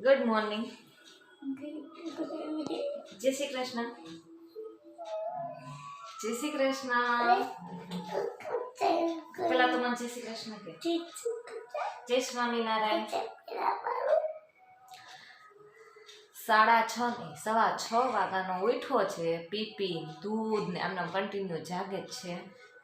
Good morning. જય શ્રી કૃષ્ણ. જય શ્રી કૃષ્ણ. પેલા તો મને જય શ્રી કૃષ્ણ કે. જય સ્વામિનારાયણ. 6:30 ને 6:15 વાગ્યાનો ઉઠ્યો છે. પીપી દૂધ ને આમને કન્ટિન્યુ જાગે જ છે,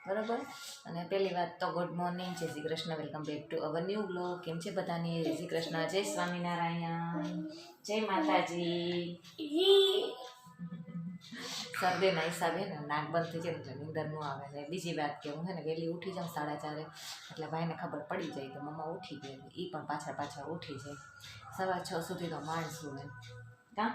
બરોબર. અને પહેલી વાત તો ગુડ મોર્નિંગ, જય Shri Krishna, welcome back to our new blog. કેમ છે બધાની? જય શ્રી કૃષ્ણ, જય સ્વામિનારાયણ, જય માતાજી. શરદીના હિસાબે ને નાક બંધ થઈ જાય એટલે નીંદર ન આવે. ને બીજી વાત કે હું છે ને વહેલી ઉઠી જાઉં 4:30 એટલે ભાઈને ખબર પડી જાય કે મમ્મા ઉઠી ગઈ. એ પણ પાછળ ઉઠી જાય. 6:15 સુધી તો માંડ સુવે. કા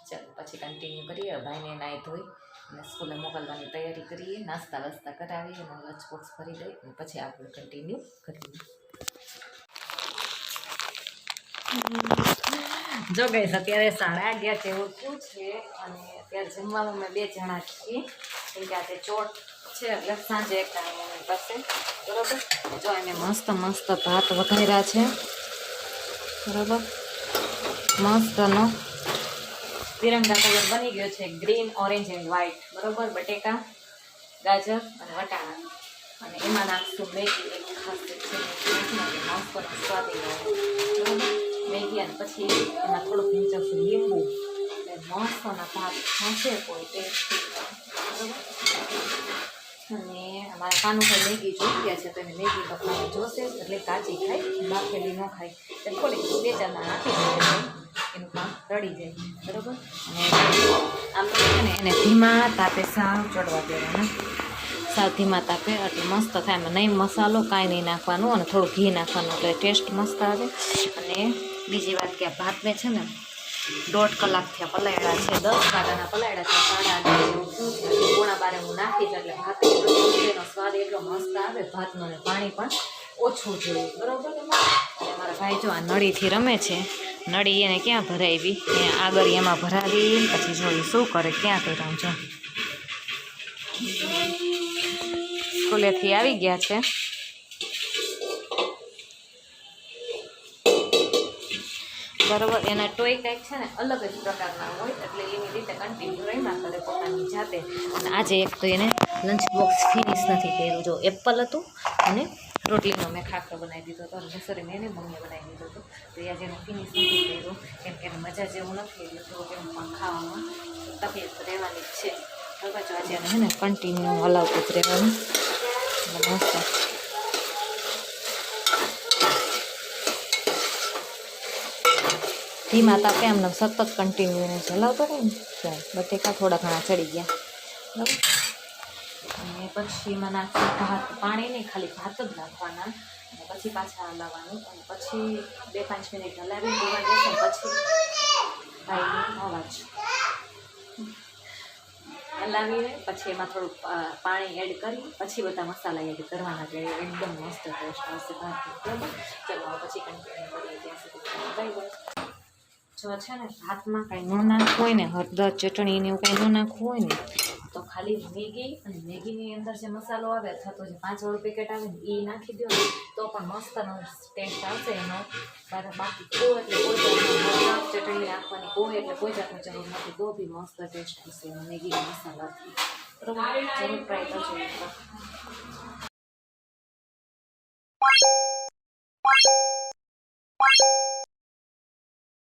ચાલો પછી કન્ટિન્યુ કરીએ. ભાઈને નાહી ધોઈ અને સ્કૂલે મોકલવાની તૈયારી કરીએ. નાસ્તા વાસ્તા કરાવીએ અને લંચ બોક્સ ભરી દઈએ અને પછી આપણે કન્ટિન્યુ કરીએ. જો ગઈશ અત્યારે 11:30 જેવું થયું છે અને અત્યારે જમવામાં અમે 2 જણા છીએ. કેમ કે આજે ચોટ છે એટલે સાંજે એક ટાઈમ મમ્મી પાસે, બરોબર. જો એને મસ્ત ભાત વઘાર્યા છે, બરોબર. મસ્તનો તિરંગા કલર બની ગયો છે, ગ્રીન, ઓરેન્જ એન્ડ વ્હાઈટ, બરોબર. બટેકા, ગાજર અને વટાણા અને એમાં નાખશું મેગી. એક ખાસ મસ્તનો સ્વાદ બરોબર મેગી. અને પછી એમાં થોડુંક નીચવશું લીંબુ એટલે મસ્તના ભાત થશે કોઈ ટેસ્ટી, બરોબર. અને અમારા કાનુભાઈ મેગી જોઈ ગયા છે તો એને મેગી પપ્પાને જોશે એટલે કાચી ખાય, બાફેલી ન ખાય. એટલે થોડીક 2-4 દાણા આપી દે, એનું કામ રડી જાય, બરોબર. અને આમ તો છે ને એને ધીમા તાપે સાવ ચડવા દેવાના, સાવ ધીમા તાપે એટલે મસ્ત થાય. એમાં નહીં મસાલો કાંઈ નહીં નાખવાનું અને થોડું ઘી નાખવાનું એટલે ટેસ્ટ મસ્ત આવે. અને બીજી વાત કે આ ભાતને છે ને 1.5 કલાકથી પલાળ્યા છે, 10 વાગ્યાના પલાળ્યા છે. 11:30 હું નાખીશ એટલે ભાત એનો સ્વાદ એટલો મસ્ત આવે ભાતનો, ને પાણી પણ ઓછું જોઈએ, બરોબર. અને મારા ભાઈ જો આ નળીથી રમે છે. નળી એને ક્યાં ભરાવી? આગળ એમાં ભરાવી પછી જોઈ શું કરે, ક્યાં કર્યું. જો સ્કૂલેથી આવી ગયા છે, બરોબર. એના ટોય કંઈક છે ને અલગ જ પ્રકારના હોય એટલે એની રીતે કન્ટિન્યુ રમ્યા કરે પોતાની જાતે. અને આજે એક તો એને લંચ બોક્સ ફિનિશ નથી કર્યું. જો એપલ હતું અને રોટલીનો મેં ખાખરો બનાવી દીધો હતો અને સોરી મેં મમ્મીએ બનાવી દીધો હતો. તો એ આજે એનું ફિનિશ નથી કર્યું કેમ કે એને મજા જેવું નથી એટલે થોડુંક એમ પણ ખાવામાં તકલીફ રહેવાની જ છે, બરાબર. જો આજે એને છે ને કન્ટિન્યુ હલાવતું જ રહેવાનું. મસ્ત ધીમા તાપે આમને સતત કન્ટિન્યુ એને ચલાવતો રહે ને ત્યારે બટેકા થોડા ઘણા ચડી ગયા, બરાબર. અને પછી એમાં નાખવાનું ભાત, પાણી નહીં, ખાલી ભાત જ નાખવાના અને પછી પાછા હલાવવાનું. અને પછી 2-5 મિનિટ હલાવી દેવા દેશે. પછી ભાઈનો અવાજ હલાવીને પછી એમાં થોડુંક પાણી એડ કરી પછી બધા મસાલા એડ કરવાના એટલે એકદમ મસ્ત ટેસ્ટ આવશે ભાત, બરાબર. ચલો પછી કન્ટિન્યુ કરીએ ત્યાં સુધી બાય. જો છે ને ભાતમાં કાંઈ ન નાખવું હોય ને, હળદર ચટણી ને એવું કાંઈ ન નાખવું હોય ને તો ખાલી મેગી અને મેગીની અંદર જે મસાલો આવે અથવા તો જે 5 વાળું પેકેટ આવે ને એ નાખી દો ને તો પણ મસ્તનો ટેસ્ટ આવશે એનો. બાકી કોઈ એટલે કોઈ જાતની ચટણી નાખવાની કોઈ એટલે કોઈ જાતની જરૂર નથી તો બી મસ્ત ટેસ્ટ આવશે એનો મેગીના મસાલાથી, બરાબર. જરૂર ટ્રાય કરજો.